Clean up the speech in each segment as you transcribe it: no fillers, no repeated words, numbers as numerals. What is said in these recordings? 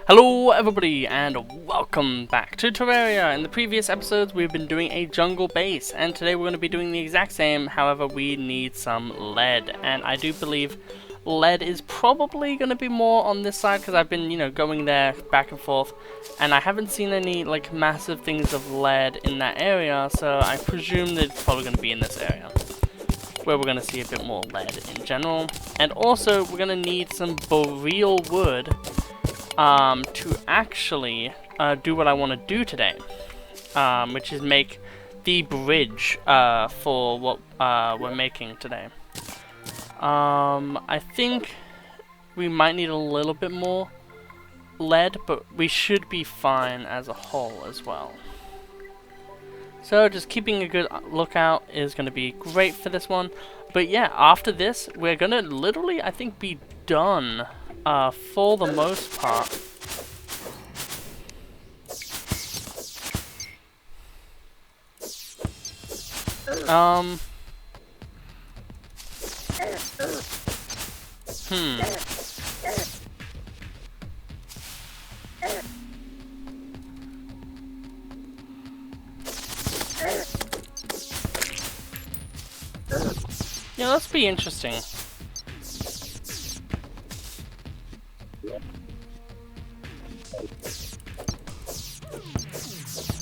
Hello everybody and welcome back to Terraria. In the previous episodes we've been doing a jungle base, and today we're going to be doing the exact same. However, we need some lead, and I do believe lead is probably going to be more on this side because I've been, going there back and forth, and I haven't seen any like massive things of lead in that area, so I presume that it's probably going to be in this area where we're going to see a bit more lead in general. And also we're going to need some boreal wood to actually do what I want to do today, which is make the bridge for what we're making today. I think we might need a little bit more lead, but we should be fine as a whole as well. So just keeping a good lookout is going to be great for this one. But yeah, after this, we're going to literally, I think, be done for the most part. Yeah, let's be interesting.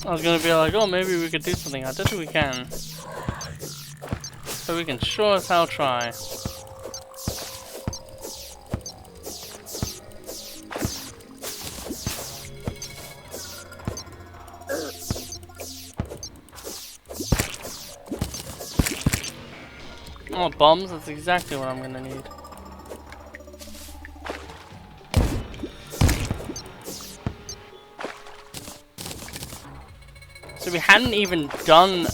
I was gonna be like, oh, maybe we could do something. I don't think we can. But we can sure as hell try. Oh, bombs? That's exactly what I'm gonna need. So we hadn't even done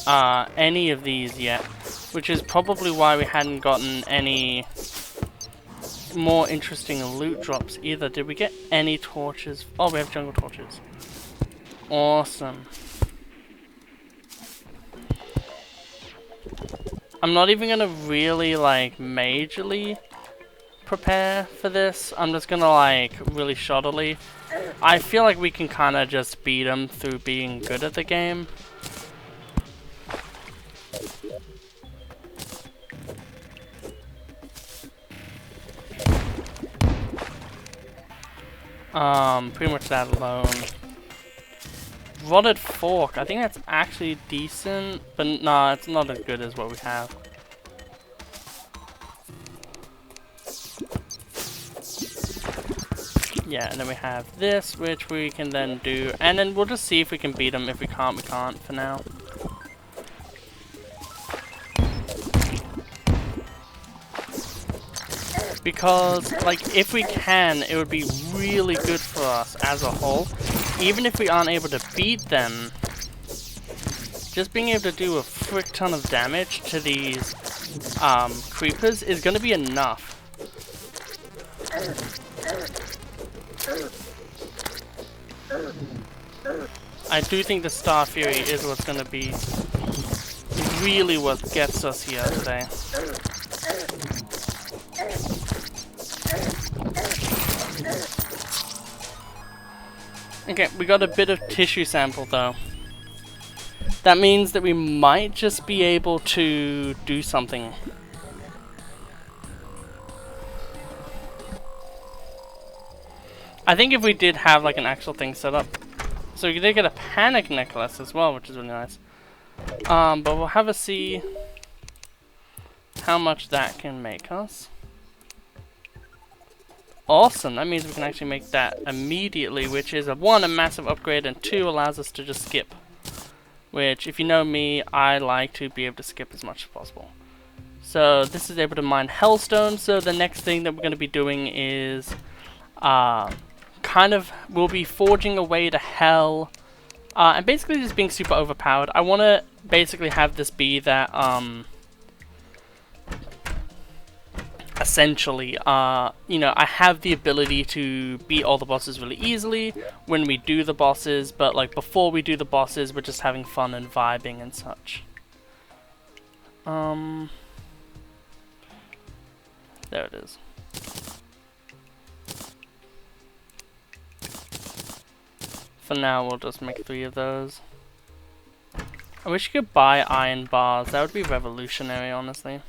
any of these yet, which is probably why we hadn't gotten any more interesting loot drops either. Did we get any torches? Oh, we have jungle torches. Awesome. I'm not even gonna really like majorly prepare for this. I'm just gonna like really shoddily. I feel like we can kind of just beat them through being good at the game. Pretty much that alone. Rotted fork, I think that's actually decent, but nah, it's not as good as what we have. Yeah, and then we have this, which we can then do, and then we'll just see if we can beat them. If we can't, we can't for now. Because, like, if we can, it would be really good for us as a whole. Even if we aren't able to beat them, just being able to do a frick ton of damage to these creepers is going to be enough. I do think the Star Fury is what's going to be really what gets us here today. Okay, we got a bit of tissue sample though. That means that we might just be able to do something. I think if we did have like an actual thing set up. So we did get a panic necklace as well, which is really nice. But we'll have a see how much that can make us. Awesome, that means we can actually make that immediately, which is one, a massive upgrade, and two, allows us to just skip. Which, if you know me, I like to be able to skip as much as possible. So this is able to mine hellstone, so the next thing that we're going to be doing is we'll be forging a way to hell, and basically just being super overpowered. I want to basically have this be that, essentially, I have the ability to beat all the bosses really easily when we do the bosses, but like before we do the bosses, we're just having fun and vibing and such. There it is. For now, we'll just make 3 of those. I wish you could buy iron bars. That would be revolutionary, honestly.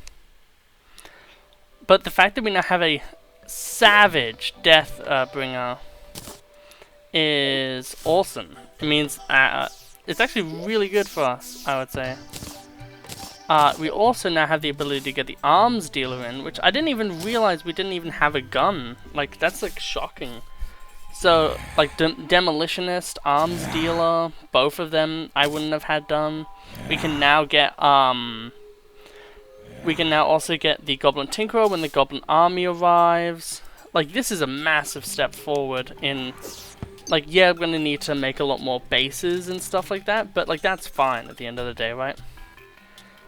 But the fact that we now have a savage death bringer is awesome. It means it's actually really good for us, I would say. We also now have the ability to get the arms dealer in, which I didn't even realize we didn't even have a gun. Like, that's like shocking. So, like, demolitionist, arms dealer, both of them I wouldn't have had done. We can now get we can now also get the Goblin Tinkerer when the Goblin Army arrives. Like, this is a massive step forward in, like, yeah, we're gonna need to make a lot more bases and stuff like that, but, like, that's fine at the end of the day, right?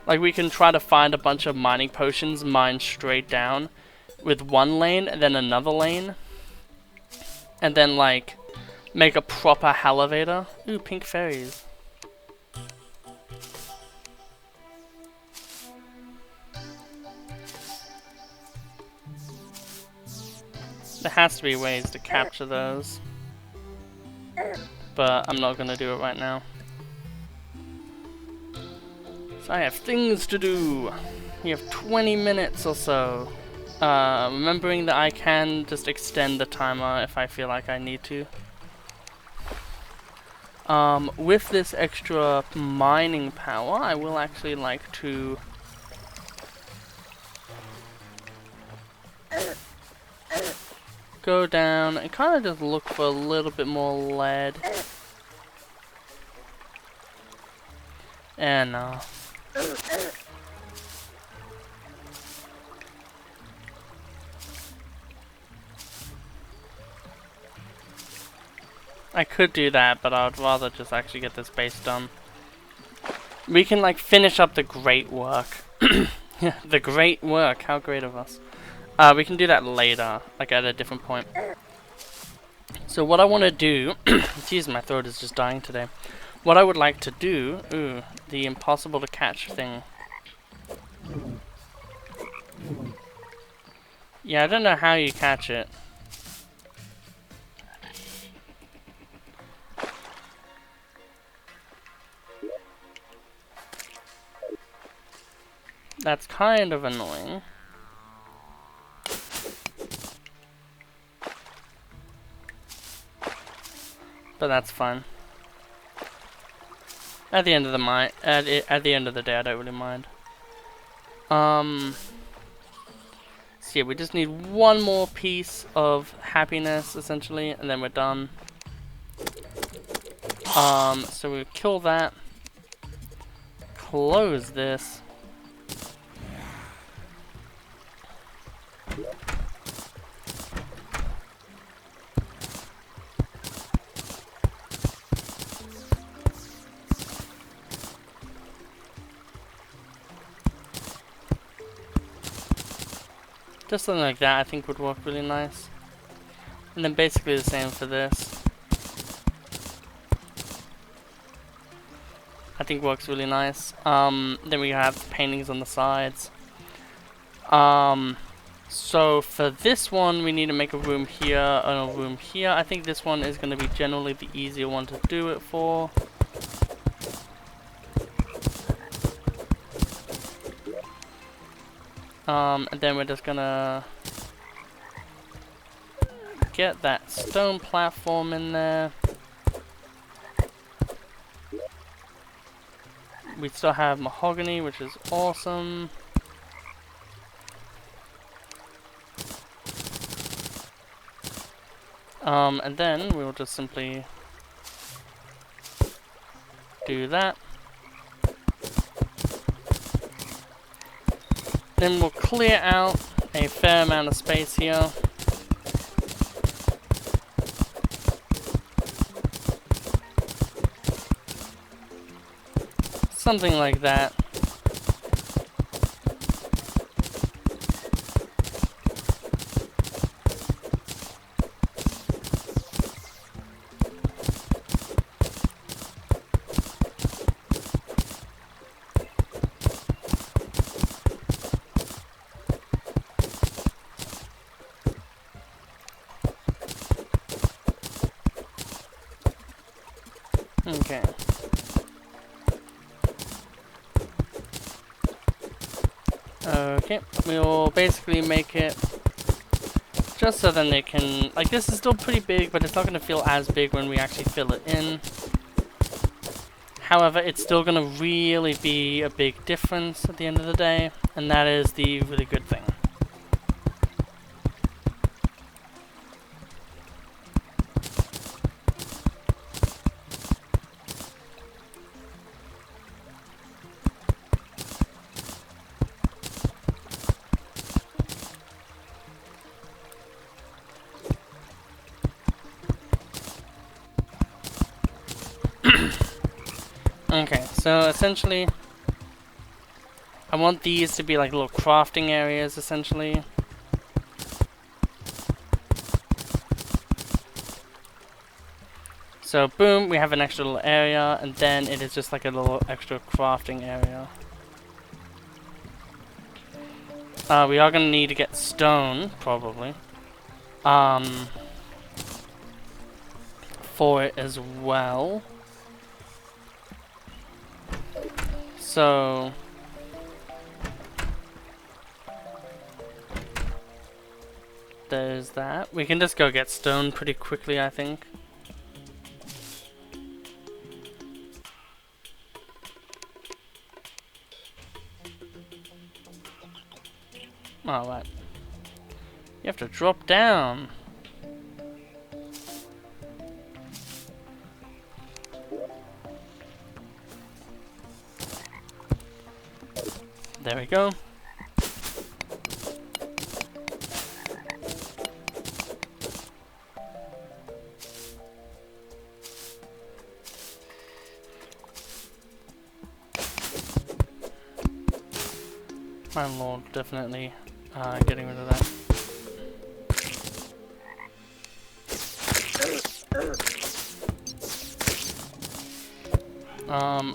Like, we can try to find a bunch of mining potions, mine straight down with one lane and then another lane. And then, like, make a proper elevator. Ooh, pink fairies. There has to be ways to capture those. But I'm not gonna do it right now. So I have things to do. We have 20 minutes or so. Remembering that I can just extend the timer if I feel like I need to. With this extra mining power, I will actually like to go down and kind of just look for a little bit more lead. And I could do that, but I would rather just actually get this base done. We can, like, finish up the great work. The great work, how great of us. We can do that later, like at a different point. So what I want to do, jeez, my throat is just dying today. What I would like to do, ooh, the impossible to catch thing. Yeah, I don't know how you catch it. That's kind of annoying. But that's fine. At the end of the at the end of the day, I don't really mind. So yeah, we just need one more piece of happiness, essentially, and then we're done. So we kill that. Close this. Just something like that I think would work really nice. And then basically the same for this. I think works really nice. Then we have the paintings on the sides. So for this one we need to make a room here and a room here. I think this one is going to be generally the easier one to do it for. And then we're just gonna get that stone platform in there. We still have mahogany, which is awesome. And then we'll just simply do that. Then we'll clear out a fair amount of space here. Something like that. Okay. Okay, we'll basically make it just so then it can, like, this is still pretty big, but it's not going to feel as big when we actually fill it in. However, it's still going to really be a big difference at the end of the day, and that is the really good thing. Okay, so essentially, I want these to be like little crafting areas, essentially. So boom, we have an extra little area, and then it is just like a little extra crafting area. We are going to need to get stone, probably. For it as well. So there's that. We can just go get stone pretty quickly, I think. Alright. You have to drop down. There we go. My lord, definitely getting rid of that.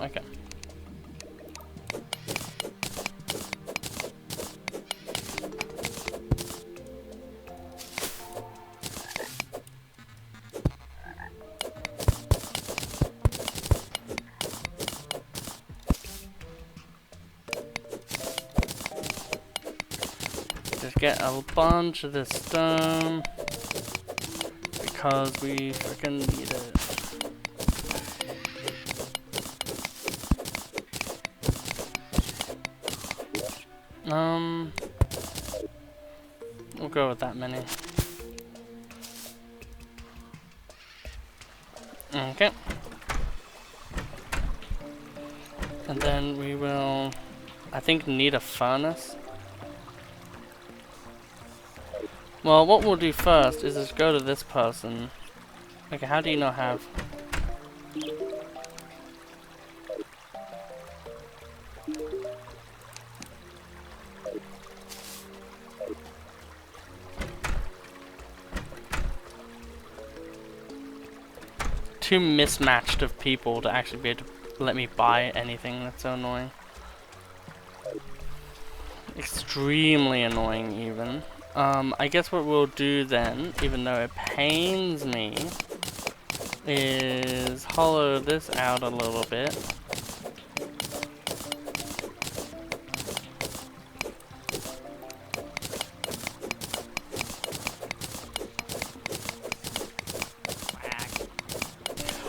Okay. Just get a bunch of this stone because we freaking need it. We'll go with that many. Okay. And then we will, I think, need a furnace. Well, what we'll do first is just go to this person. Okay, how do you not have? Too mismatched of people to actually be able to let me buy anything. That's so annoying. Extremely annoying, even. I guess what we'll do then, even though it pains me, is hollow this out a little bit.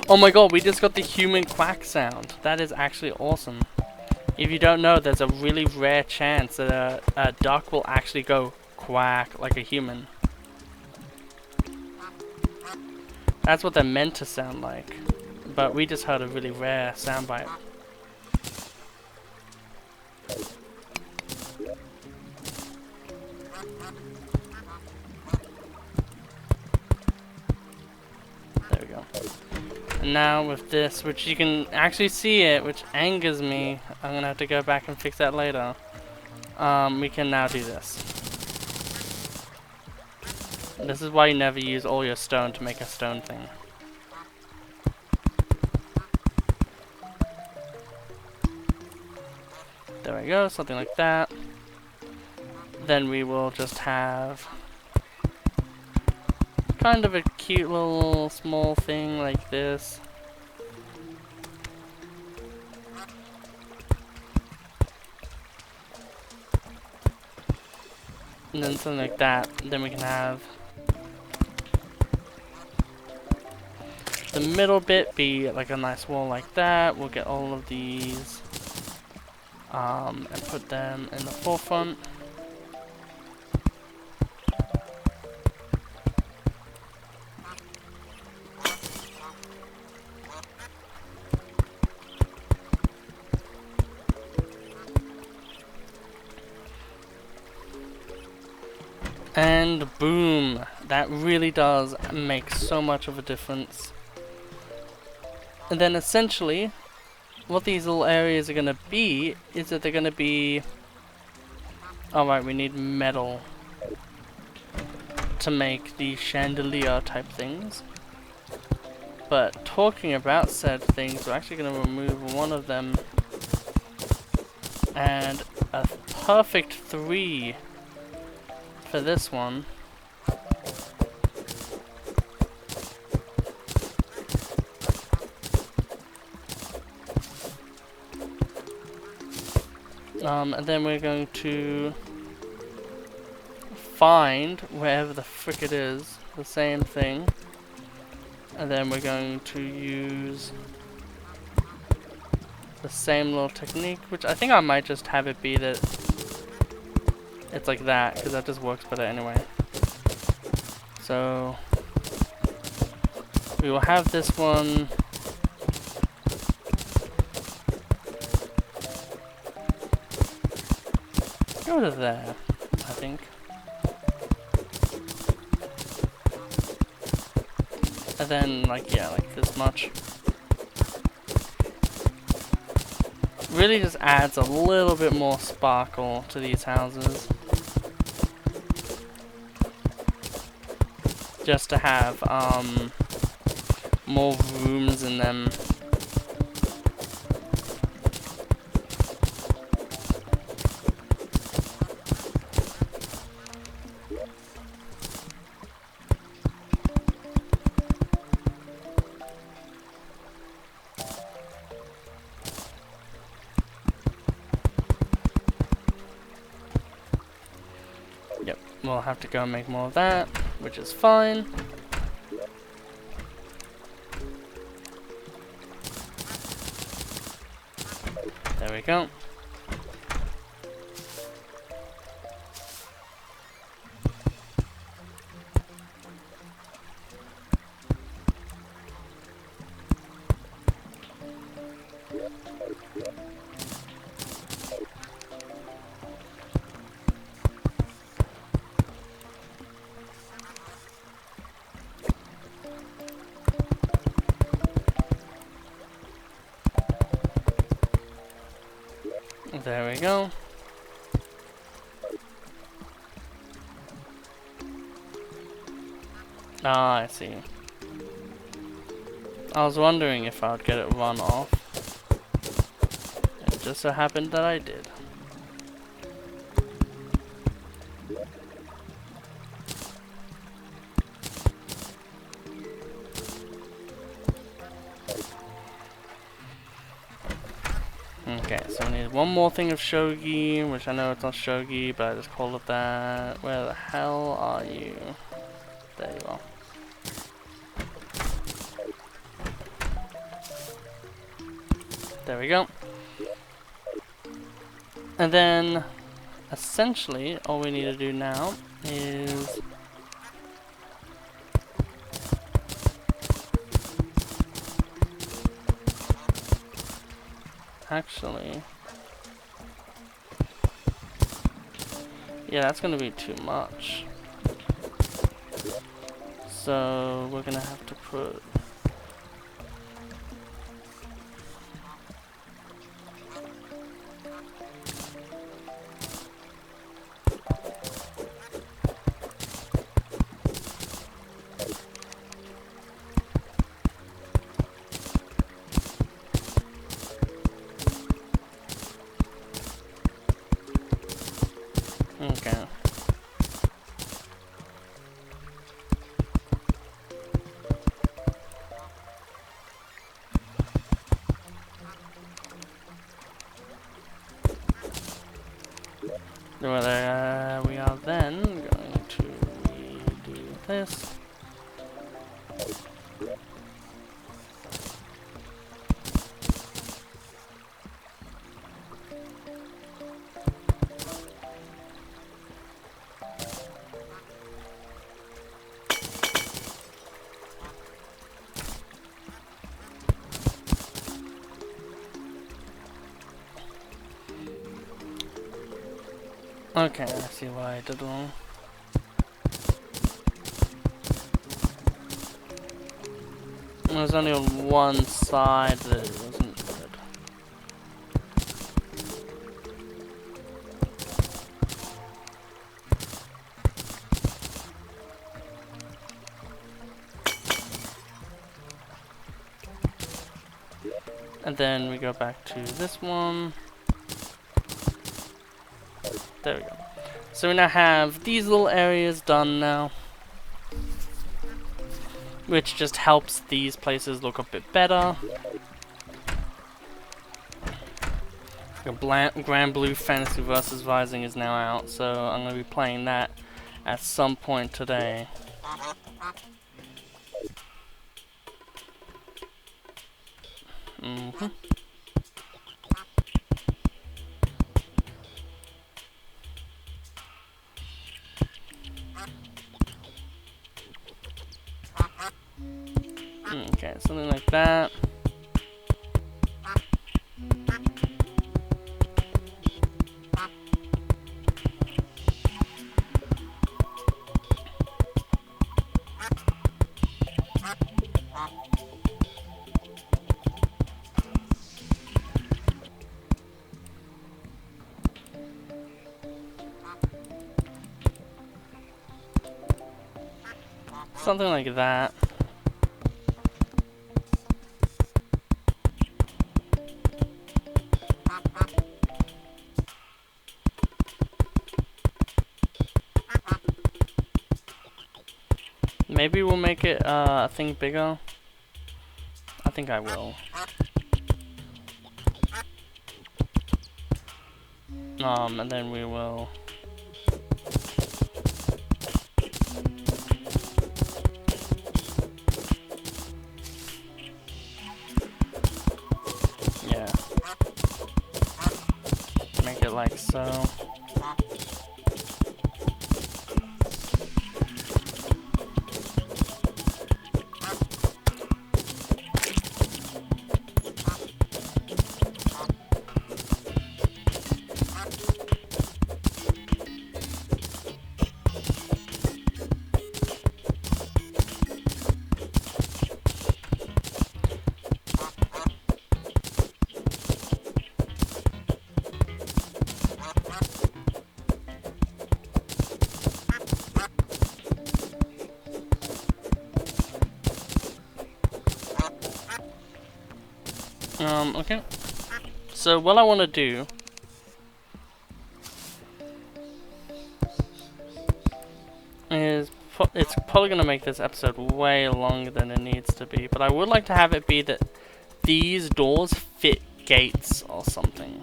Oh my god, we just got the human quack sound. That is actually awesome. If you don't know, there's a really rare chance that a duck will actually go quack like a human. That's what they're meant to sound like. But we just heard a really rare soundbite. There we go. And now with this, which you can actually see it, which angers me. I'm gonna have to go back and fix that later. We can now do this. This is why you never use all your stone to make a stone thing. There we go, something like that. Then we will just have kind of a cute little small thing like this. and then something like that. Then we can have the middle bit be like a nice wall like that. We'll get all of these and put them in the forefront. And boom! That really does make so much of a difference. And then essentially, what these little areas are going to be is that they're going to be... Alright, we need metal to make the chandelier type things. But talking about said things, we're actually going to remove one of them. And a perfect 3 for this one. And then we're going to find wherever the frick it is, the same thing. And then we're going to use the same little technique, which I think I might just have it be that it's like that, because that just works better anyway. So we will have this one go to there, I think. And then, like, yeah, like this much. Really just adds a little bit more sparkle to these houses. Just to have, more rooms in them. Yep, we'll have to go and make more of that, which is fine. There we go. There we go. Ah, I see. I was wondering if I would get it run off. It just so happened that I did. Okay, so we need one more thing of shogi, which I know it's not shogi, but I just call it that. Where the hell are you? There you are. There we go. And then, essentially, all we need to do now is... Actually... Yeah, that's gonna be too much. So, we're gonna have to put... Okay. Well, we are then this. Okay, I see why I did wrong. It was only on one side that it wasn't good. And then we go back to this one. There we go. So we now have these little areas done now, which just helps these places look a bit better. Grand Blue Fantasy vs. Rising is now out, so I'm going to be playing that at some point today. Okay, something like that. Something like that. Maybe we'll make it a thing bigger. I think I will. And then we will. Yeah. Make it like so. Okay. So what I want to do is it's probably going to make this episode way longer than it needs to be, but I would like to have it be that these doors fit gates or something.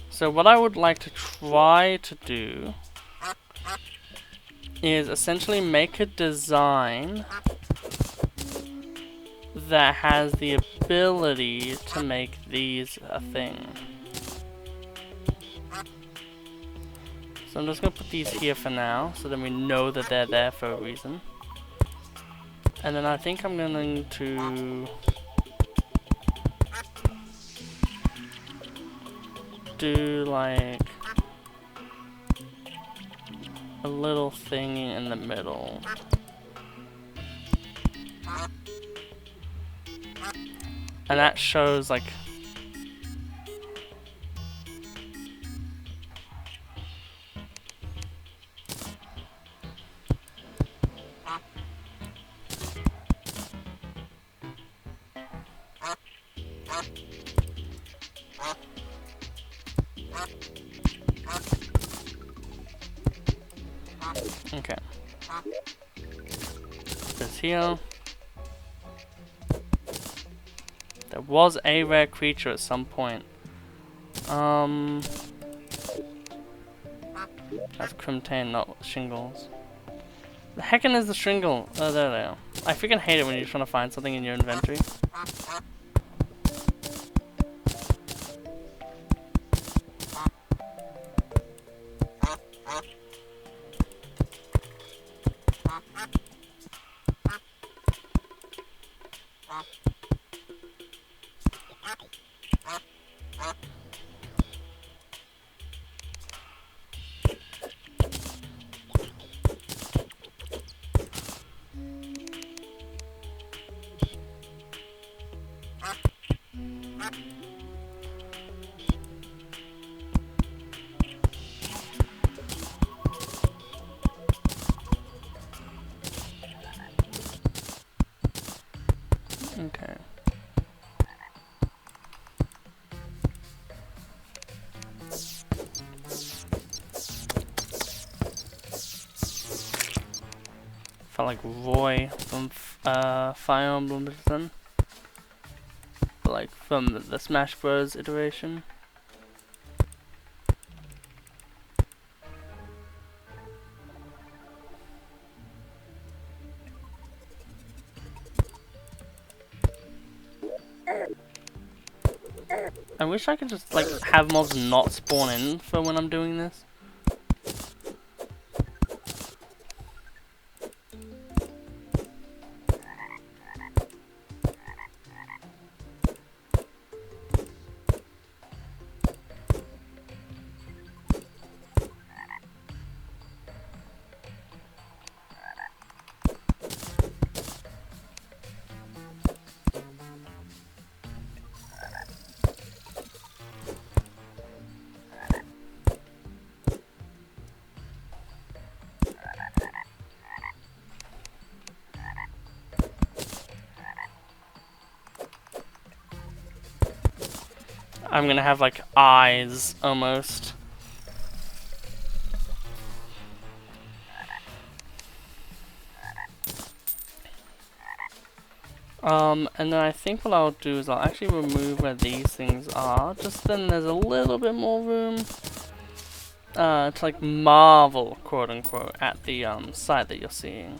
So what I would like to try to do is essentially make a design that has the ability to make these a thing. So I'm just going to put these here for now, so then we know that they're there for a reason. And then I think I'm going to do like a little thing in the middle. And that shows like okay. This here. There There was a rare creature at some point. That's Crimtane, not shingles. The heckin' is the shingle? Oh, there they are. I freaking hate it when you're trying to find something in your inventory. Okay. Felt like Roy from Fire Emblem, like from the Smash Bros. Iteration. I wish I could just like have mobs not spawn in for when I'm doing this. I'm gonna have like eyes almost. And then I think what I'll do is I'll actually remove where these things are, just then there's a little bit more room to like marvel, quote unquote, at the site that you're seeing.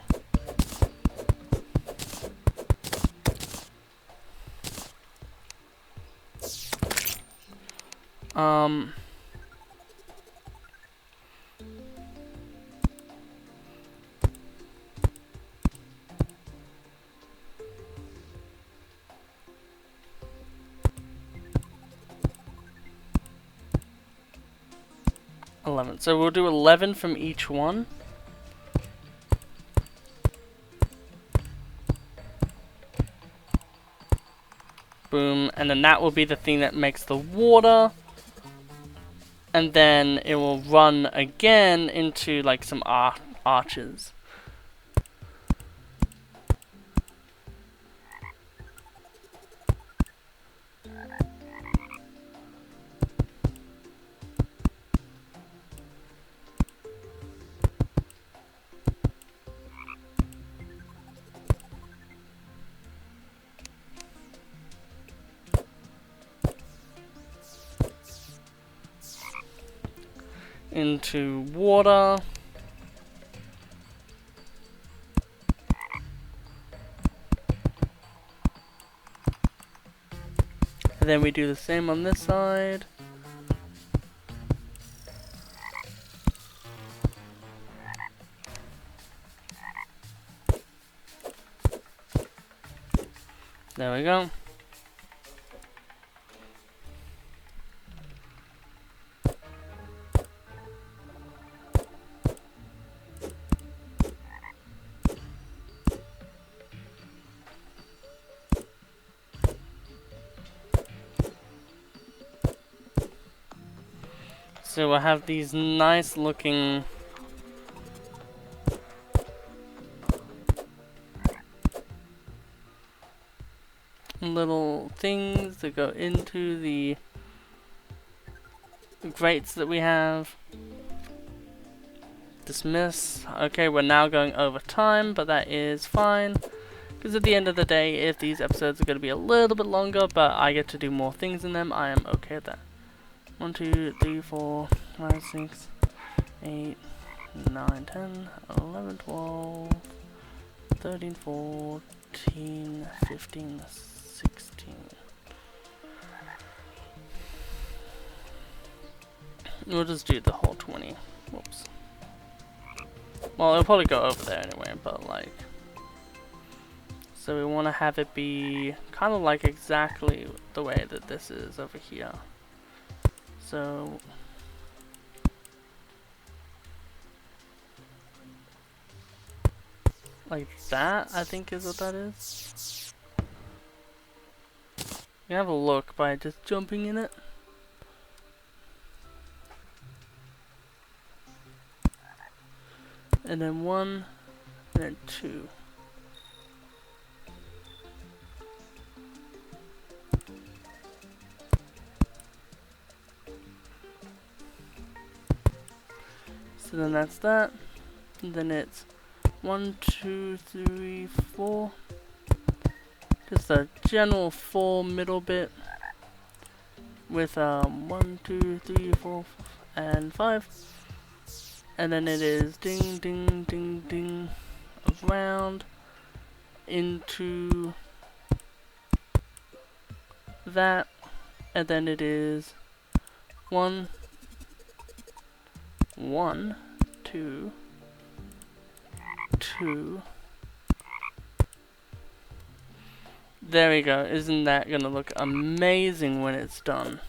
So we'll do 11 from each one. Boom, and then that will be the thing that makes the water. And then it will run again into like some arches. Into water. And then we do the same on this side. There we go. So we'll have these nice looking little things that go into the grates that we have. Dismiss. Okay, we're now going over time, but that is fine. Because at the end of the day, if these episodes are going to be a little bit longer, but I get to do more things in them, I am okay with that. 1, 2, 3, 4, 5, 6, 8, 9, 10, 11, 12, 13, 14, 15, 16. We'll just do the whole 20. Whoops. Well, it'll probably go over there anyway, but like... So we want to have it be kind of like exactly the way that this is over here. So... like that, I think is what that is. You can have a look by just jumping in it. And then 1, and then 2. So then that's that. And then it's 1, 2, 3, 4. Just a general 4 middle bit with 1, 2, 3, 4, and 5. And then it is ding, ding, ding, ding around into that, and then it is 1, 1, 2, 2. There we go. Isn't that gonna look amazing when it's done?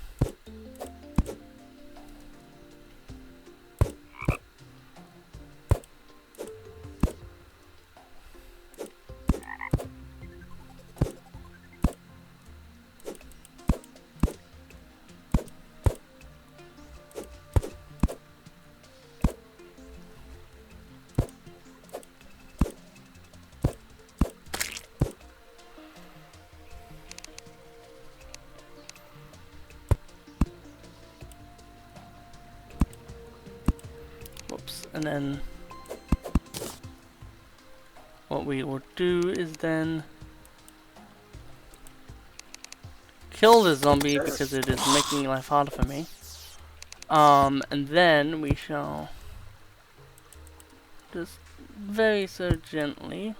And then what we will do is then kill the zombie because it is making life harder for me. And then we shall just very so gently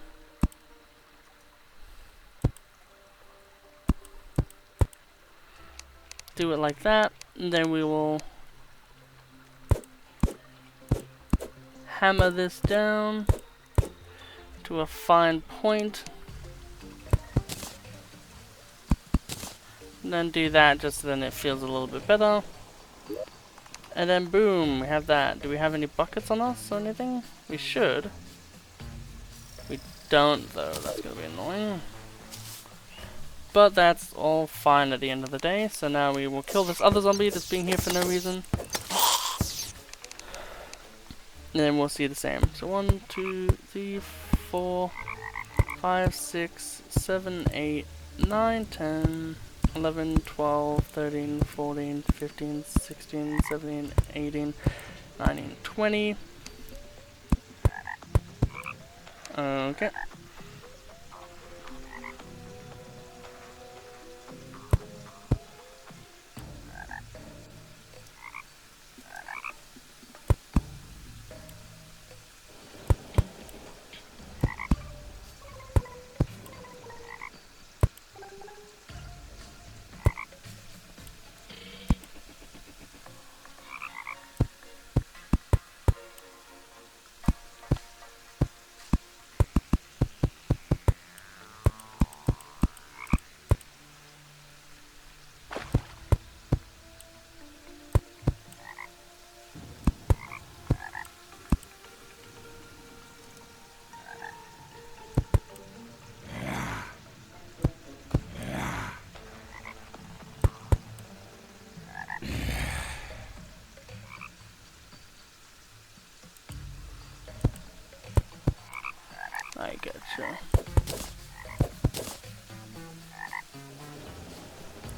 do it like that, and then we will hammer this down to a fine point, and then do that just so then it feels a little bit better, and then boom, we have that. Do we have any buckets on us or anything? We should. We don't though, that's gonna be annoying. But that's all fine at the end of the day, so now we will kill this other zombie that's being here for no reason. And then we'll see the same. So 1, 2, 3, 4, 5, 6, 7, 8, 9, 10, 11, 12, 13, 14, 15, 16, 17, 18, 19, 20. Okay. I getcha.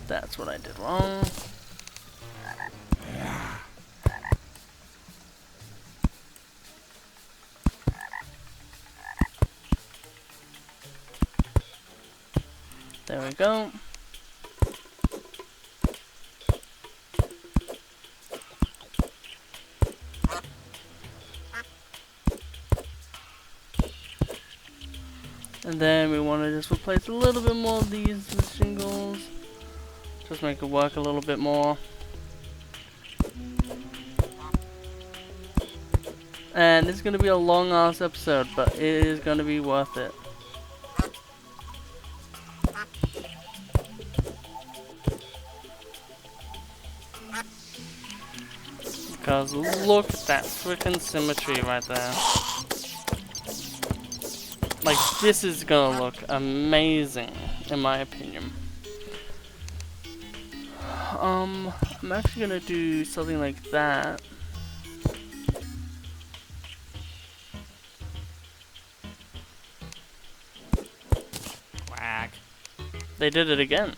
That's what I did wrong. There we go. And then we want to just replace a little bit more of these shingles. Just make it work a little bit more. And it's going to be a long ass episode, but it is going to be worth it. Because look at that freaking symmetry right there. Like, this is gonna look amazing, in my opinion. I'm actually gonna do something like that. Whack. They did it again.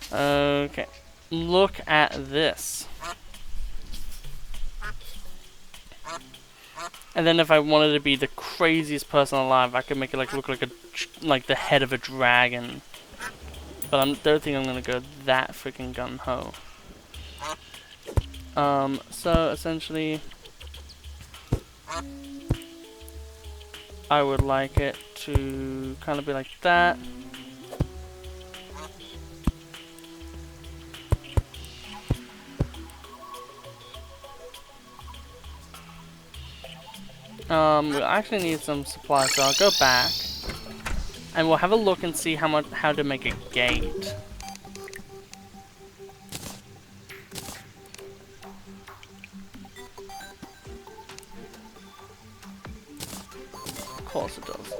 Okay, look at this. And then if I wanted to be the craziest person alive, I could make it like look like the head of a dragon. But I don't think I'm gonna go that freaking gung ho. So essentially, I would like it to kind of be like that. We actually need some supplies, so I'll go back and we'll have a look and see how to make a gate. Of course it does.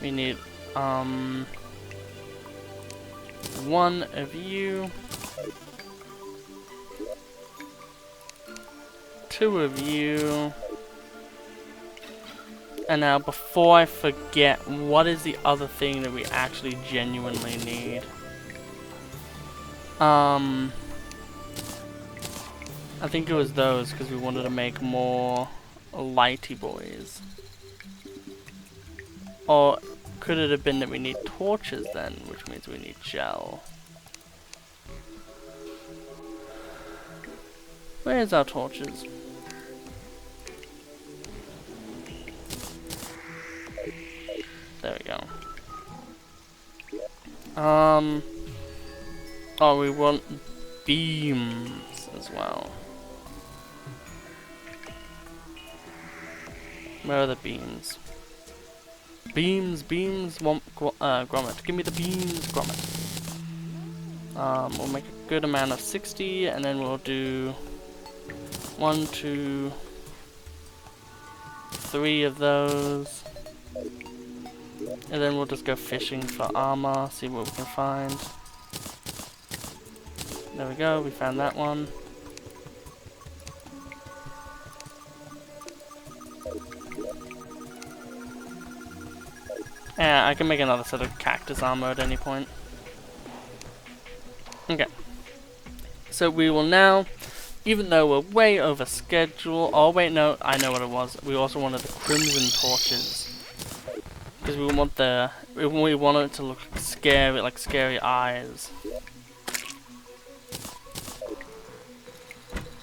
We need, one of you, two of you, and now before I forget, what is the other thing that we actually genuinely need? I think it was those, because we wanted to make more lighty boys. Or could it have been that we need torches then, which means we need gel? Where's our torches? There we go. Oh, we want beams as well. Where are the beams? Beams, grommet. Give me the beams, grommet. We'll make a good amount of 60, and then we'll do 1, 2, 3 of those. And then we'll just go fishing for armor, see what we can find. There we go, we found that one. Yeah, I can make another set of cactus armor at any point. Okay. So we will now, even though we're way over schedule, oh wait, no, I know what it was. We also wanted the crimson torches. Because we want it to look scary, like scary eyes.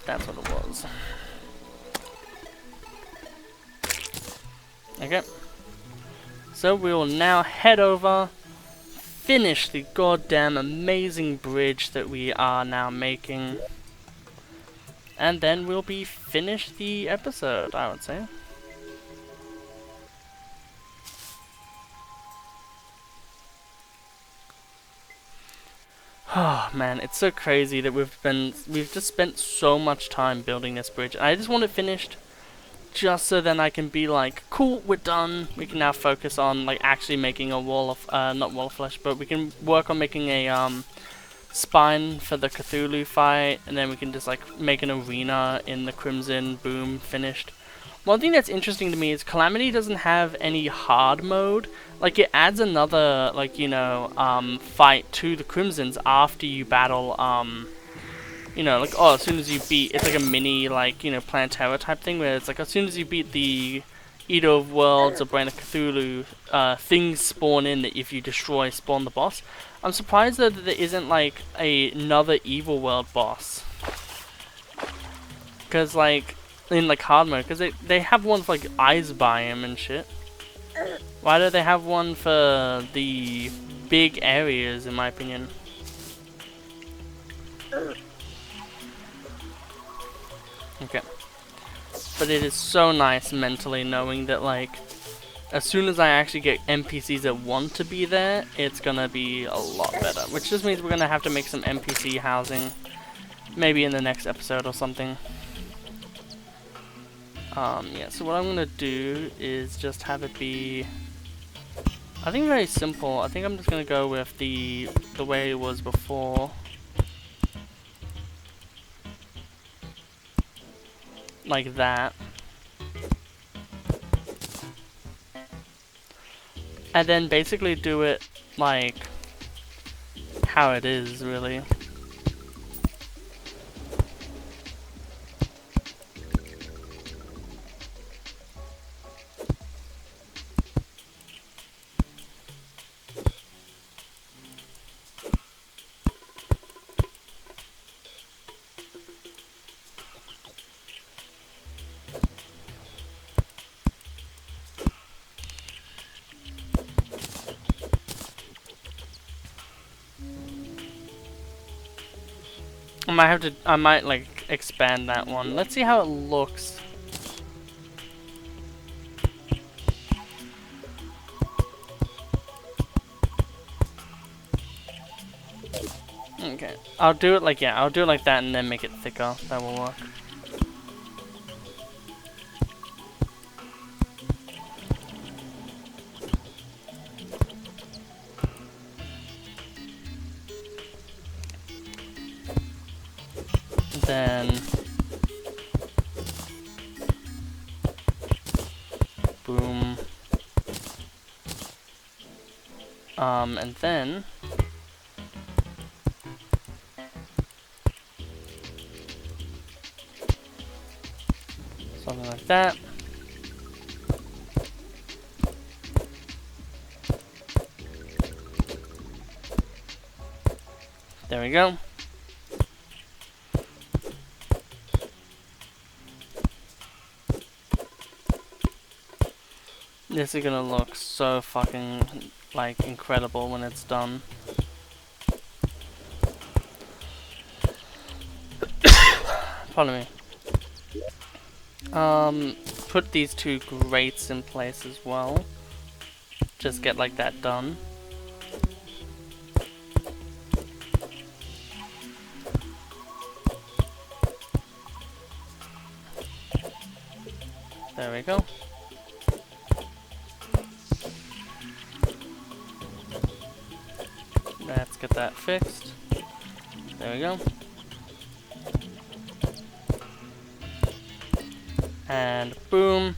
That's what it was. Okay. So we will now head over, finish the goddamn amazing bridge that we are now making, and then we'll be finished the episode, I would say. Oh man, it's so crazy that we've just spent so much time building this bridge. I just want it finished just so then I can be like, cool, we're done. We can now focus on like actually making a wall of, not wall of flesh, but we can work on making a spine for the Cthulhu fight, and then we can just like make an arena in the Crimson. Boom, finished. One thing that's interesting to me is Calamity doesn't have any hard mode. Like, it adds another, like, you know, fight to the Crimsons after you battle, you know, like, oh, as soon as you beat, it's like a mini, like, you know, Plantera type thing, where it's like, as soon as you beat the Eater of Worlds or Brain of Cthulhu, things spawn in that if you destroy, spawn the boss. I'm surprised though that there isn't, like, another Evil World boss. Because, like, in like hard mode, because they have one for like Eyes Biome and shit. Why do they have one for the big areas, in my opinion? Okay. But it is so nice mentally knowing that, like, as soon as I actually get NPCs that want to be there, it's gonna be a lot better. Which just means we're gonna have to make some NPC housing, maybe in the next episode or something. Yeah, so what I'm gonna do is just have it be, I think, very simple. I think I'm just gonna go with the way it was before. Like that. And then basically do it like how it is, really. I might like expand that one. Let's see how it looks. Okay, I'll do it like, yeah, I'll do it like that and then make it thicker. That will work. Then boom. And then something like that. There we go. This is gonna look so fucking, like, incredible when it's done. Pardon me. Put these two grates in place as well. Just get like that done. There we go. Let's get that fixed. There we go. And boom.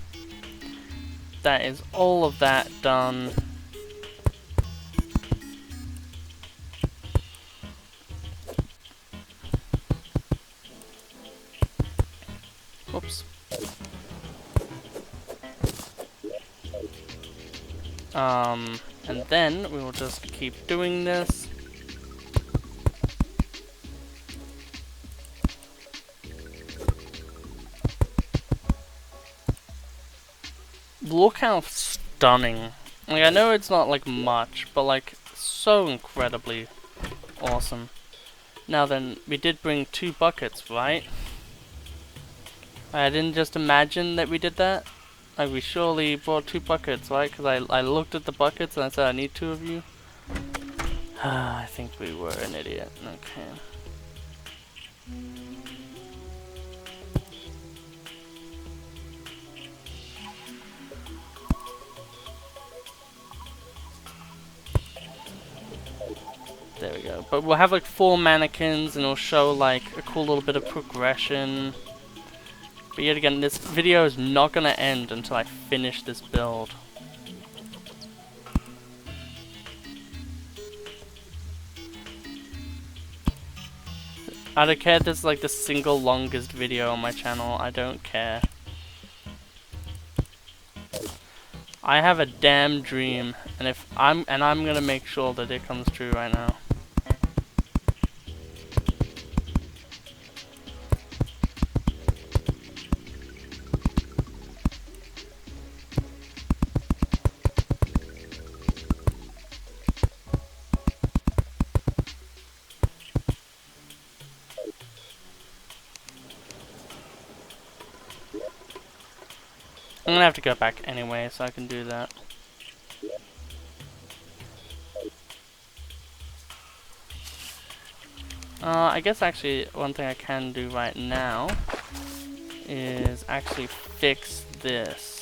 That is all of that done. Whoops. And then we will just keep doing this. Look how stunning. Like, I know it's not like much, but like so incredibly awesome. Now then, we did bring 2 buckets, right? I didn't just imagine that we did that. Like, we surely brought 2 buckets, right? Because I looked at the buckets and I said I need 2 of you. I think we were an idiot. Okay. So, but we'll have like 4 mannequins and it'll show like a cool little bit of progression. But yet again, this video is not gonna end until I finish this build. I don't care if this is like the single longest video on my channel, I don't care. I have a damn dream, and I'm gonna make sure that it comes true right now. I'm gonna have to go back anyway, so I can do that. I guess actually one thing I can do right now is actually fix this.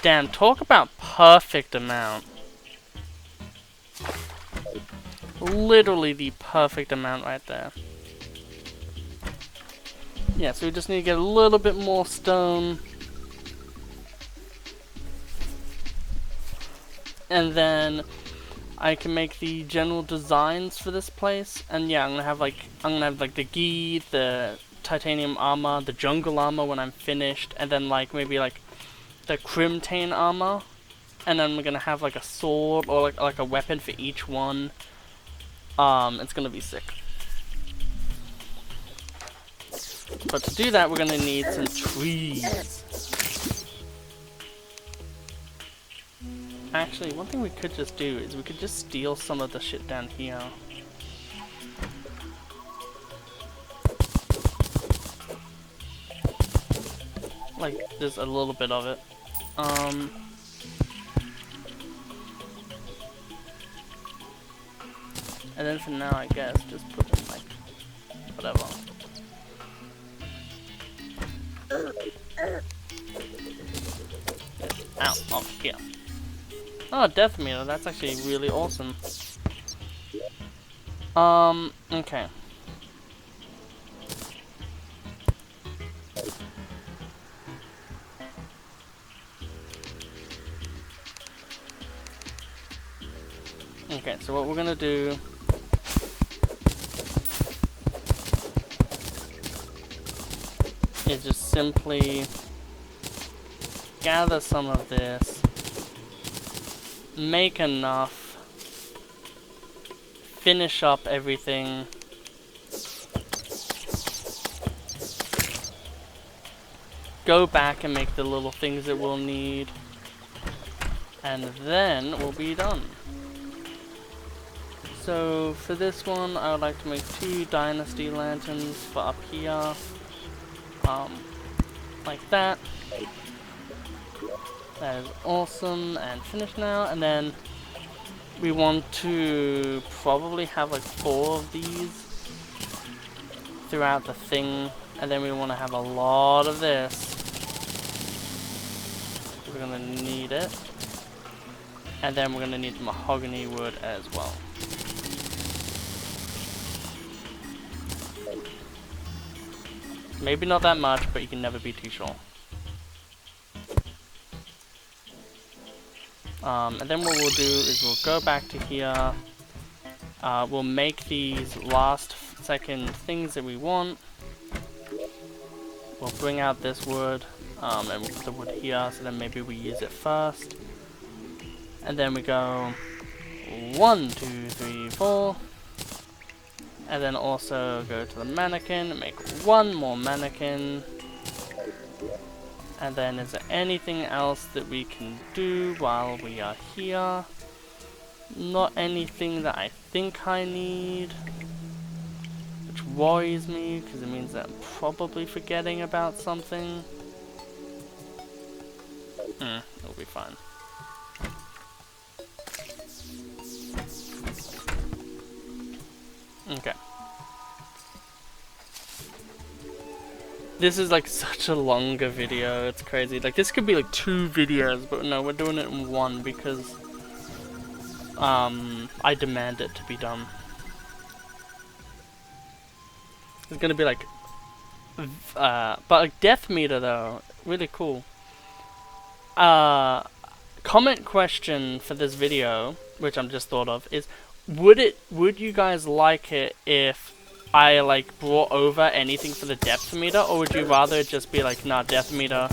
Damn, talk about perfect amount. Literally the perfect amount right there. Yeah, so we just need to get a little bit more stone. And then I can make the general designs for this place. And yeah, I'm gonna have like the gi, the titanium armor, the jungle armor when I'm finished, and then like maybe like the crimtane armor, and then we're gonna have like a sword or like a weapon for each one. It's gonna be sick. But to do that, we're gonna need some trees. Actually, one thing we could just do is we could just steal some of the shit down here. Like, just a little bit of it. And then for now, I guess, just put in, like, whatever. Ow, oh, here. Oh, death meter, that's actually really awesome. Okay. Okay, so what we're gonna do is just simply gather some of this, make enough, finish up everything, go back and make the little things that we'll need, and then we'll be done. So for this one, I would like to make 2 dynasty lanterns for up here, like that. That is awesome and finished now. And then we want to probably have like 4 of these throughout the thing, and then we want to have a lot of this. We're gonna need it, and then we're gonna need the mahogany wood as well. Maybe not that much, but you can never be too sure. And then what we'll do is we'll go back to here. We'll make these last second things that we want. We'll bring out this wood, and we'll put the wood here, so then maybe we use it first. And then we go 1, 2, 3, 4. And then also go to the mannequin and make 1 more mannequin. And then is there anything else that we can do while we are here? Not anything that I think I need. Which worries me, because it means that I'm probably forgetting about something. It'll be fine. Okay. This is like such a longer video, it's crazy. Like this could be like 2 videos, but no, we're doing it in 1 because I demand it to be done. It's gonna be like but like death meter though, really cool. Comment question for this video, which I'm just thought of, is would you guys like it if I like brought over anything for the depth meter, or would you rather it just be like, nah, depth meter?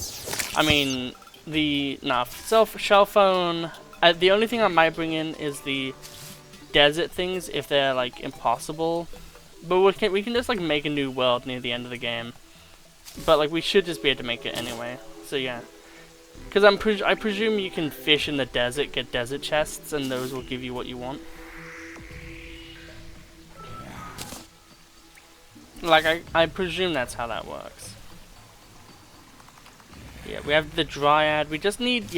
I mean, shell phone. The only thing I might bring in is the desert things if they're like impossible, but we can just like make a new world near the end of the game. But like we should just be able to make it anyway. So yeah, because I presume you can fish in the desert, get desert chests, and those will give you what you want. Like, I presume that's how that works. Yeah, we have the dryad. We just need,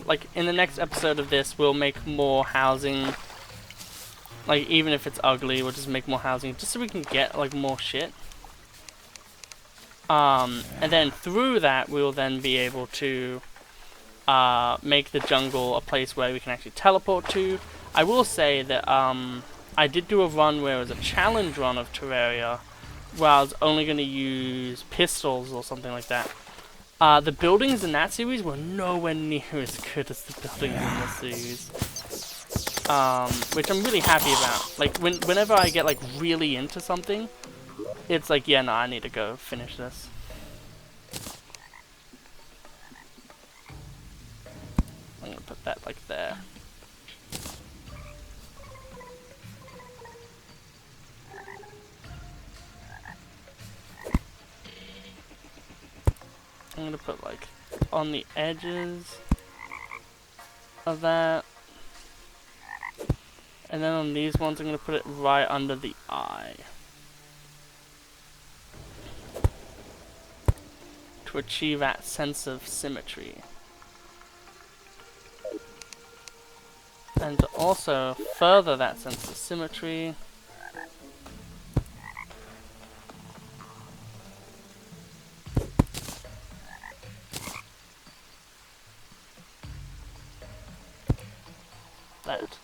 like, in the next episode of this, we'll make more housing. Like, even if it's ugly, we'll just make more housing, just so we can get, like, more shit. And then through that, we'll then be able to, make the jungle a place where we can actually teleport to. I will say that, I did do a run where it was a challenge run of Terraria, where I was only going to use pistols or something like that. The buildings in that series were nowhere near as good as the buildings in this series. Which I'm really happy about. Like, whenever I get, like, really into something, it's like, yeah, no, I need to go finish this. I'm going to put that, like, there. I'm gonna put like on the edges of that, and then on these ones I'm gonna put it right under the eye to achieve that sense of symmetry, and to also further that sense of symmetry, that.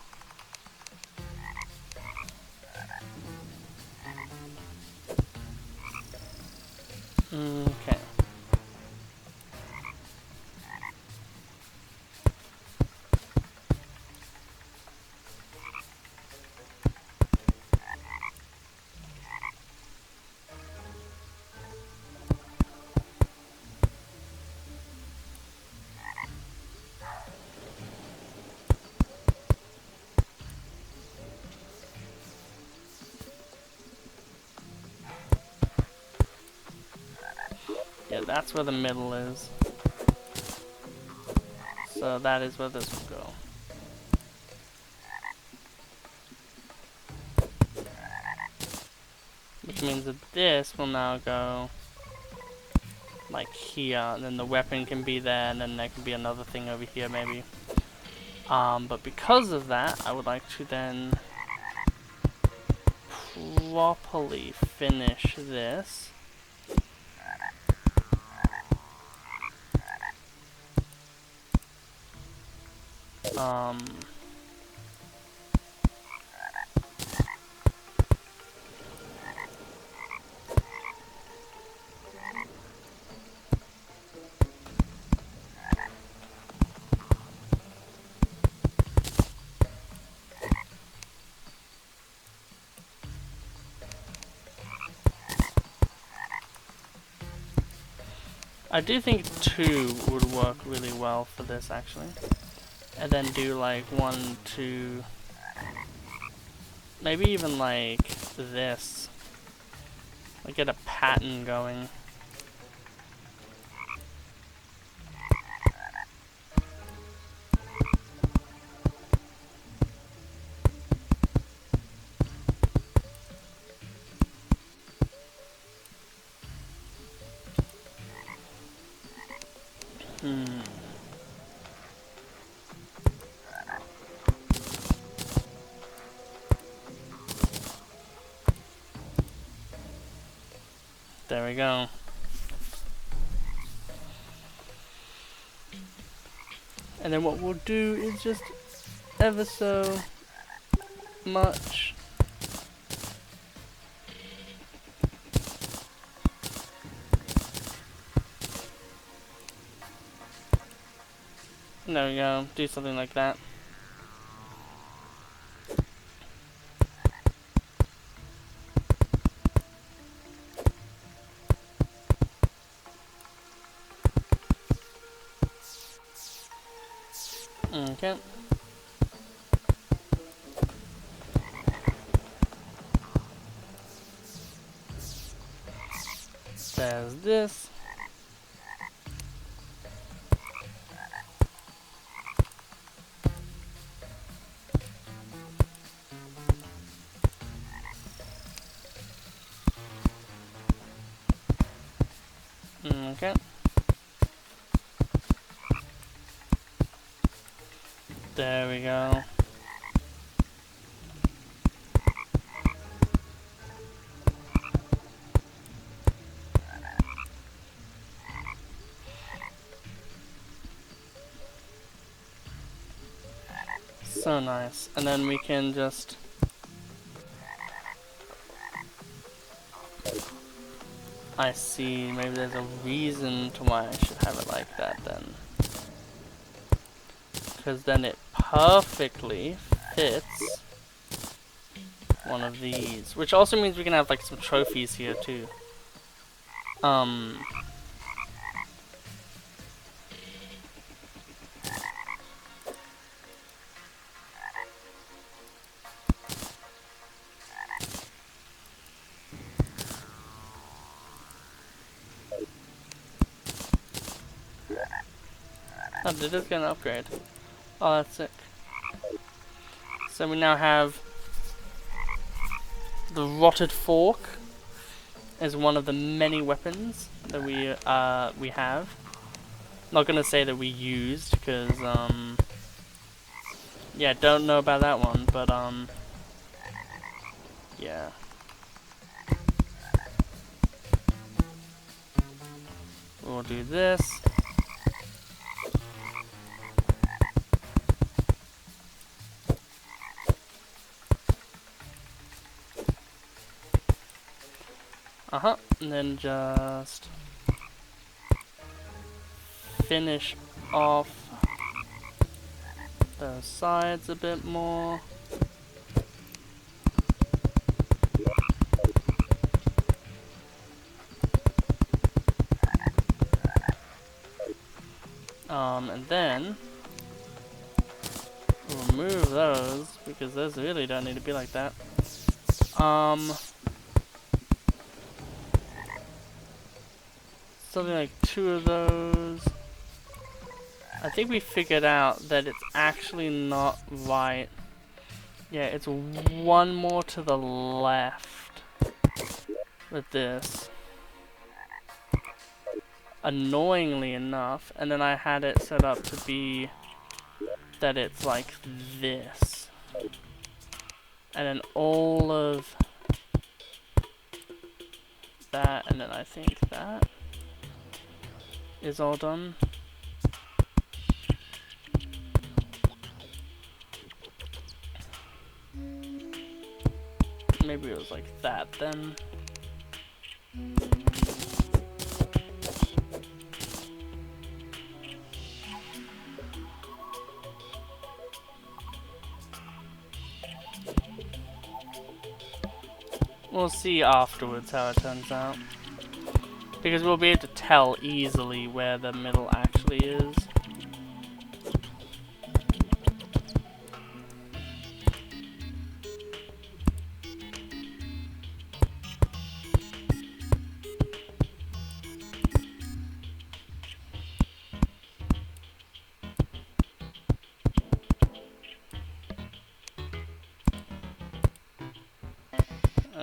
Okay. Yeah, that's where the middle is. So that is where this will go. Which means that this will now go like here, and then the weapon can be there, and then there can be another thing over here maybe. But because of that, I would like to then properly finish this. I do think 2 would work really well for this actually. And then do like 1, 2, maybe even like this. Like get a pattern going. There we go. And then what we'll do is just ever so much there we go, do something like that. Okay. There's this. Okay. There we go. So nice. And then we can just I see, maybe there's a reason to why I should have it like that then. Because then it perfectly fits one of these. Which also means we can have like some trophies here too. Oh, did this get an upgrade? Oh, that's sick. So we now have the rotted fork as one of the many weapons that we have. Not gonna say that we used, because yeah, don't know about that one, but yeah. We'll do this. And then just finish off those sides a bit more. And then remove those, because those really don't need to be like that. Something like 2 of those. I think we figured out that it's actually not right. Yeah, it's 1 more to the left with this. Annoyingly enough, and then I had it set up to be that it's like this. And then all of that, and then I think that is all done. Maybe it was like that then. We'll see afterwards how it turns out. Because we'll be able to tell easily where the middle actually is.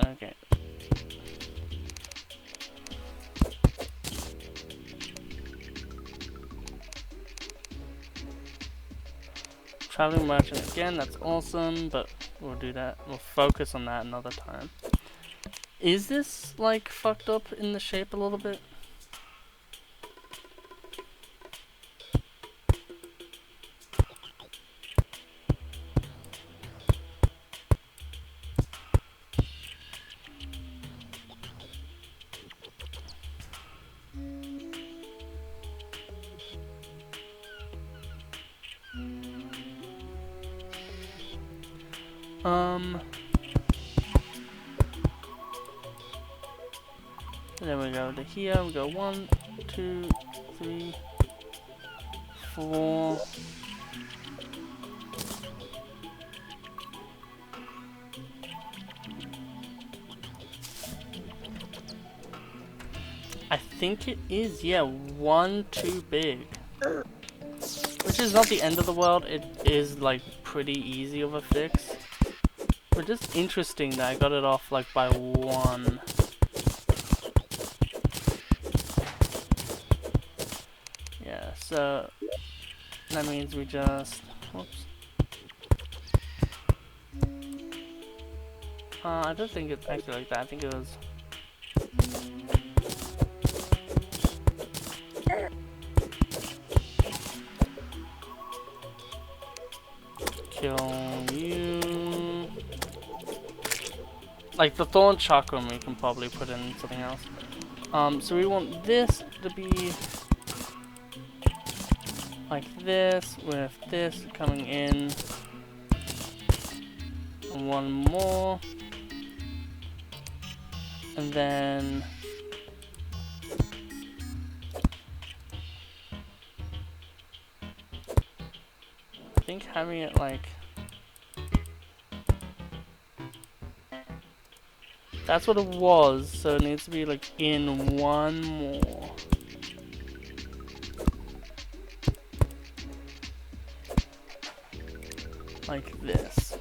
Okay. Traveling merchant again, that's awesome, but we'll do that. We'll focus on that another time. Is this like fucked up in the shape a little bit? Then we go to here, we go 1, 2, 3, 4. I think it is, yeah, 1 too big. Which is not the end of the world, it is like pretty easy of a fix. But just interesting that I got it off like by 1. Yeah, so that means we just, whoops. I don't think it's actually like that, I think it was kill you. Like the thorn chakra we can probably put in something else. So we want this to be like this, with this coming in. And 1 more. And then I think having it like that's what it was, so it needs to be like in 1 more. Like this.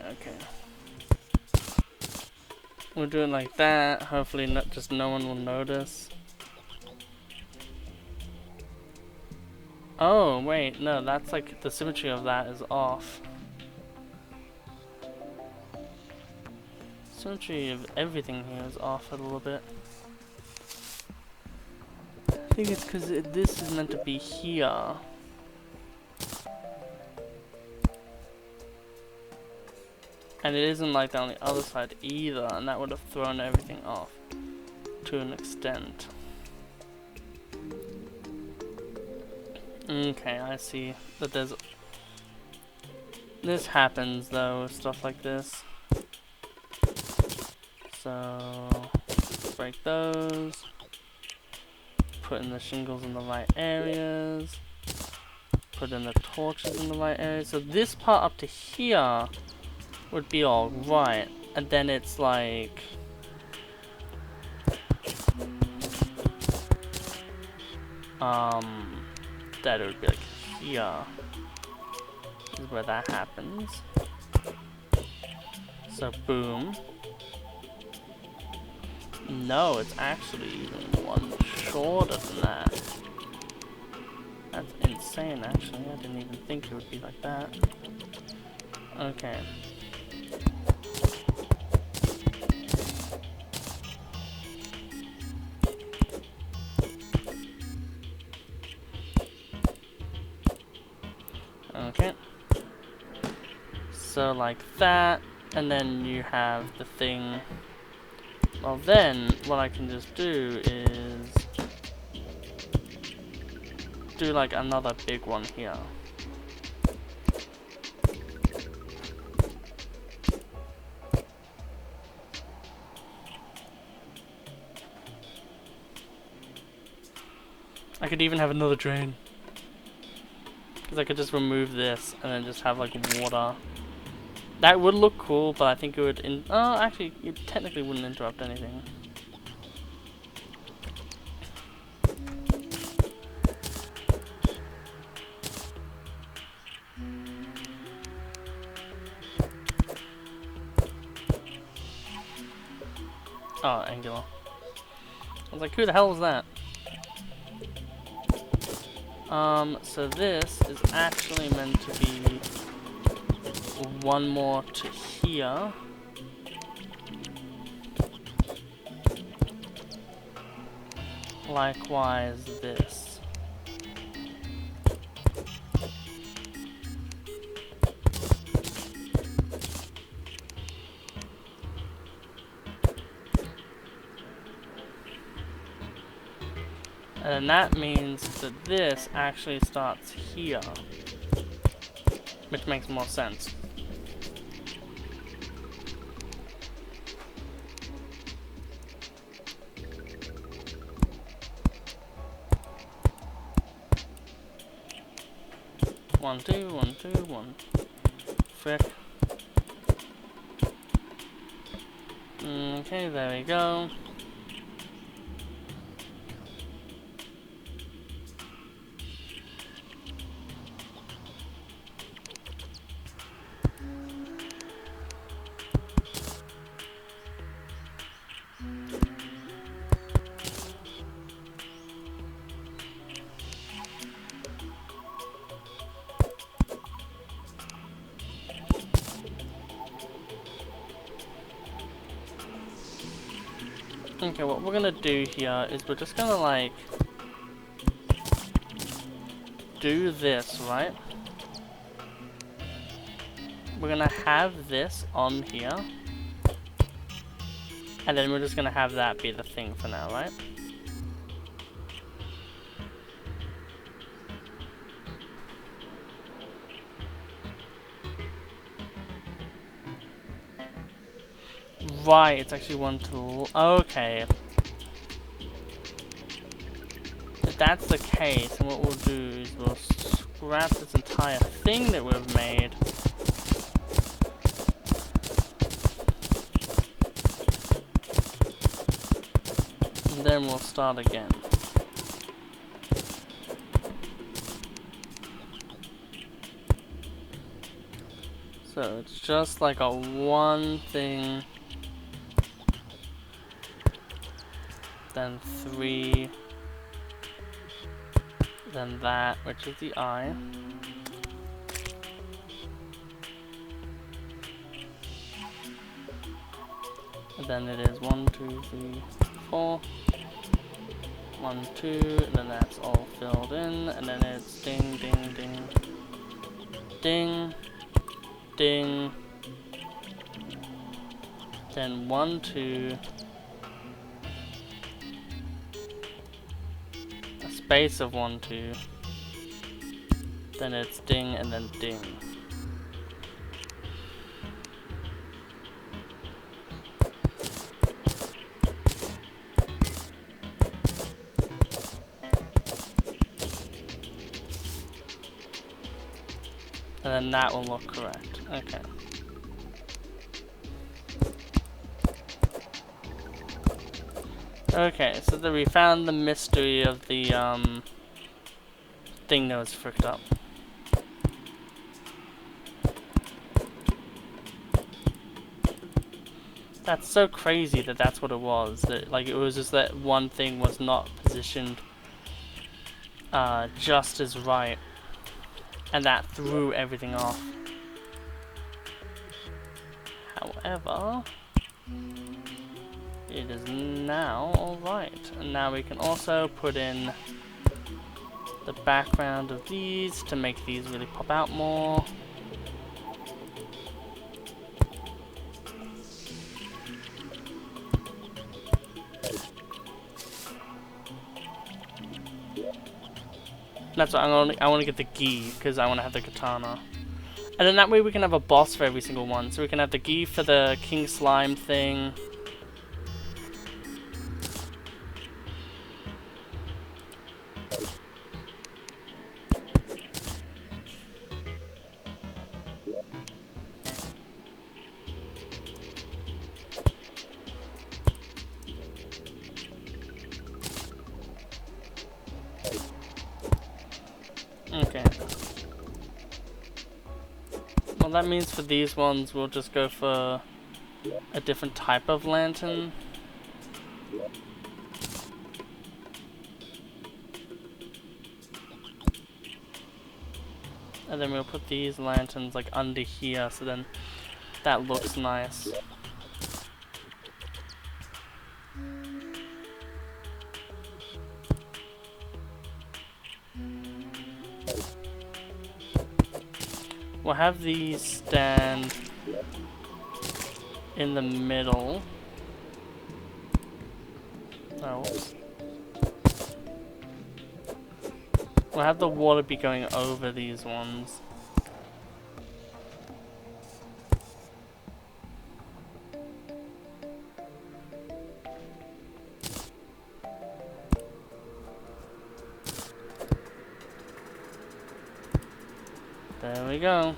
Okay. We'll do it like that. Hopefully not just no one will notice. Oh, wait, no, that's like the symmetry of that is off. Symmetry of everything here is off a little bit. I think it's because this is meant to be here. And it isn't like that on the other side either, and that would have thrown everything off to an extent. Okay, I see that there's... This happens though with stuff like this. So... break those. Put in the shingles in the right areas. Put in the torches in the right areas. So this part up to here would be alright. And then it's like... that it would be like here. This is where that happens. So boom. No, it's actually even 1 shorter than that. That's insane actually, I didn't even think it would be like that. Okay. Okay. So like that, and then you have the thing. Well then, what I can just do is do like another big one here. I could even have another drain. Because I could just remove this and then just have like water That would look cool, but I think it would oh, actually, it technically wouldn't interrupt anything. Oh, angular. I was like, who the hell was that? So this is actually meant to be one more to here. Likewise this. And that means that this actually starts here, which makes more sense. One, two, one, two, one. Frick. Okay, there we go. Okay, what we're gonna do here is we're just gonna like do this, right? We're gonna have this on here, and then we're just gonna have that be the thing for now, right? Right, it's actually one tool. Okay. If that's the case, then what we'll do is we'll scrap this entire thing that we've made. And then we'll start again. So it's just like a one thing, then three, then that, which is the eye. And then it is 1, 2, 3, 4. 1, 2, and then that's all filled in, and then it's ding, ding, ding, ding, ding. Then 1, 2. A space of 1, 2. Then it's ding, and then ding. And then that will look correct. Okay. Okay, so then we found the mystery of the thing that was fricked up. That's so crazy that that's what it was. That like it was just that one thing was not positioned just as right. And that threw everything off. However, it is now alright. And now we can also put in the background of these to make these really pop out more. That's what I want to get the gi because I want to have the katana. And then that way we can have a boss for every single one. So we can have the gi for the king slime thing. that means for these ones we'll just go for a different type of lantern. And then we'll put these lanterns like under here, so then that looks nice. We'll have these stand in the middle. Oh, whoops. We'll have the water be going over these ones. There we go.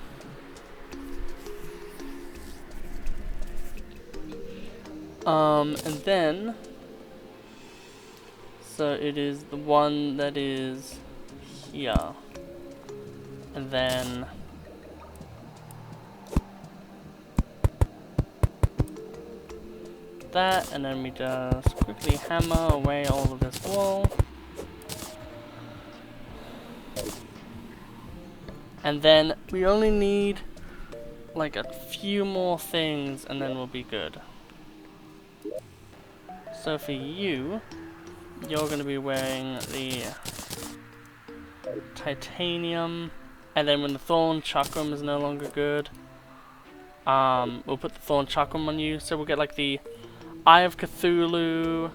And then, so it is the one that is here, and then that, and then we just quickly hammer away all of this wall. And then we only need like a few more things and then we'll be good. So for you, you're going to be wearing the titanium, and then when the thorn chakram is no longer good, we'll put the thorn chakram on you. So we'll get like the Eye of Cthulhu,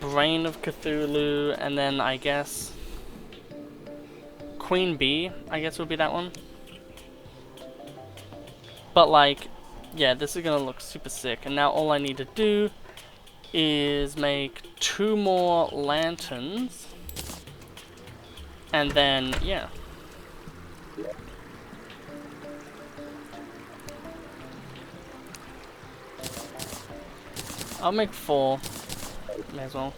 Brain of Cthulhu, and then I guess Queen Bee, I guess would be that one. But like, yeah, this is gonna look super sick. And now all I need to do is make 2 more lanterns. And then, yeah. I'll make 4. May as well.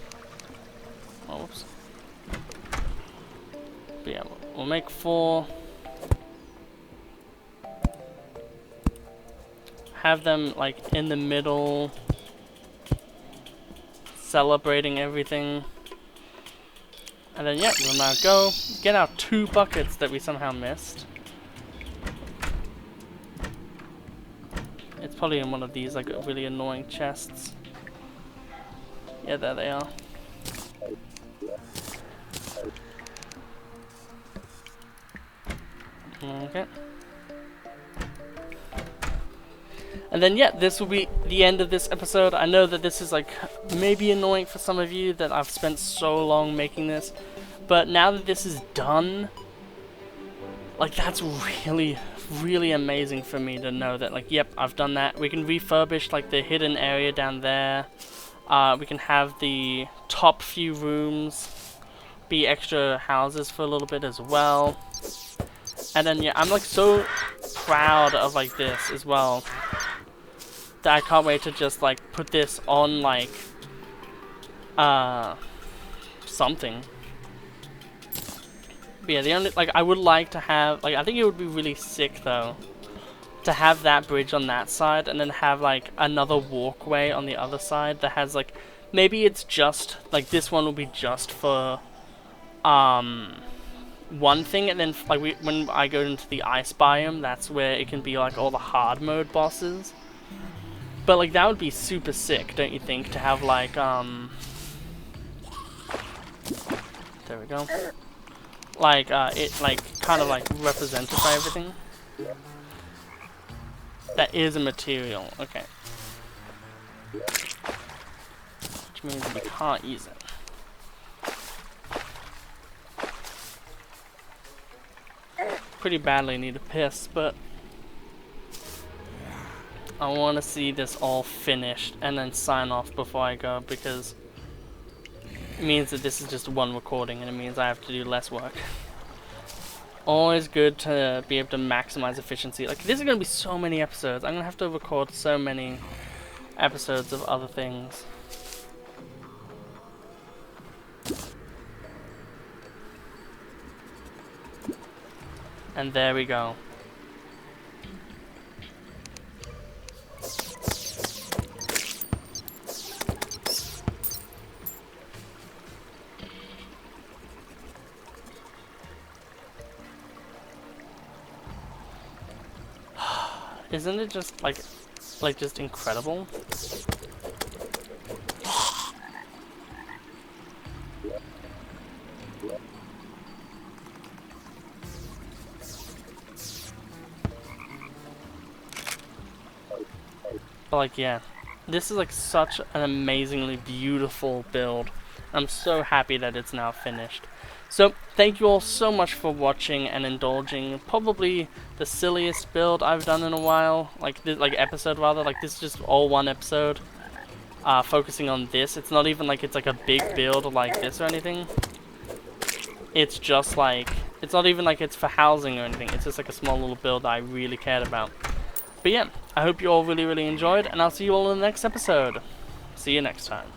Oh, whoops. But yeah, we'll make 4. Have them like in the middle, celebrating everything. And then yeah, we'll now go get our 2 buckets that we somehow missed. It's probably in one of these like really annoying chests. Yeah, there they are. Okay. And then yeah, this will be the end of this episode. I know that this is like maybe annoying for some of you that I've spent so long making this, but now that this is done, like that's really, really amazing for me to know that like, yep, I've done that. We can refurbish like the hidden area down there. We can have the top few rooms be extra houses for a little bit as well. And then yeah, I'm like so proud of like this as well, that I can't wait to just like put this on like something. But yeah, the only like I would like to have like, I think it would be really sick though to have that bridge on that side and then have like another walkway on the other side that has like, maybe it's just like this one will be just for one thing, and then like when I go into the ice biome, that's where it can be like all the hard mode bosses. But like that would be super sick, don't you think, to have like there we go, like it like kind of like represented by everything. That is a material, okay, which means we can't use it. Pretty badly need a piss, but I want to see this all finished and then sign off before I go, because it means that this is just one recording and it means I have to do less work. Always good to be able to maximize efficiency. Like, this is going to be so many episodes. I'm going to have to record so many episodes of other things. And there we go. Isn't it just like just incredible? But like, yeah, this is like such an amazingly beautiful build. I'm so happy that it's now finished. So thank you all so much for watching and indulging probably the silliest build I've done in a while, like episode rather. Like, this is just all one episode, focusing on this. It's not even like it's like a big build like this or anything. It's just like, it's not even like it's for housing or anything. It's just like a small little build that I really cared about. But yeah, I hope you all really enjoyed, and I'll see you all in the next episode. See you next time.